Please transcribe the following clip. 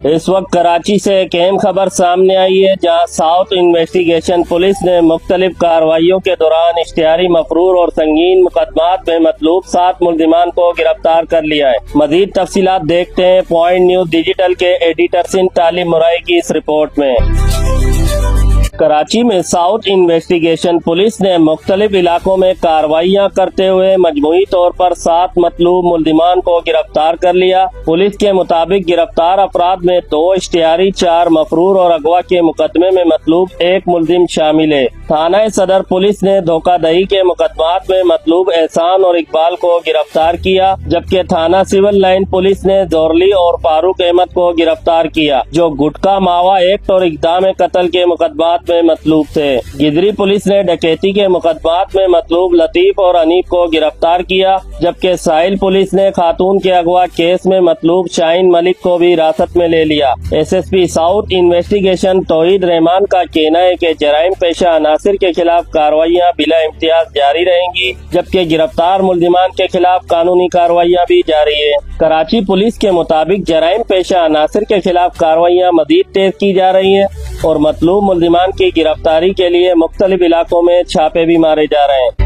اس وقت کراچی سے ایک اہم خبر سامنے آئی ہے، جہاں ساؤتھ انویسٹیگیشن پولیس نے مختلف کارروائیوں کے دوران اشتہاری مفرور اور سنگین مقدمات میں مطلوب 7 ملزمان کو گرفتار کر لیا ہے۔ مزید تفصیلات دیکھتے ہیں پوائنٹ نیوز ڈیجیٹل کے ایڈیٹر سندھ طالب مرائی کی اس رپورٹ میں۔ کراچی میں ساؤتھ انویسٹیگیشن پولیس نے مختلف علاقوں میں کارروائیاں کرتے ہوئے مجموعی طور پر 7 مطلوب ملزمان کو گرفتار کر لیا۔ پولیس کے مطابق گرفتار افراد میں 2 اشتہاری، 4 مفرور اور اغوا کے مقدمے میں مطلوب 1 ملزم شامل ہے۔ تھانہ صدر پولیس نے دھوکہ دہی کے مقدمات میں مطلوب احسان اور اقبال کو گرفتار کیا، جبکہ تھانہ سول لائن پولیس نے زورلی اور فاروق احمد کو گرفتار کیا، جو گٹکا ماوا ایکٹ اور اقدام قتل کے مقدمات میں مطلوب تھے۔ گدری پولیس نے ڈکیتی کے مقدمات میں مطلوب لطیف اور انیب کو گرفتار کیا، جبکہ ساحل پولیس نے خاتون کے اغوا کیس میں مطلوب شاہین ملک کو بھی حراست میں لے لیا۔ S S P south investigation توحید رحمان کا کہنا ہے کہ جرائم پیشہ عناصر کے خلاف کارروائیاں بلا امتیاز جاری رہیں گی، جبکہ گرفتار ملزمان کے خلاف قانونی کارروائیاں بھی جاری ہیں۔ کراچی پولیس کے مطابق جرائم پیشہ عناصر کے خلاف کارروائیاں مزید تیز کی جا رہی ہیں اور مطلوب ملزمان کی گرفتاری کے لیے مختلف علاقوں میں چھاپے بھی مارے جا رہے ہیں۔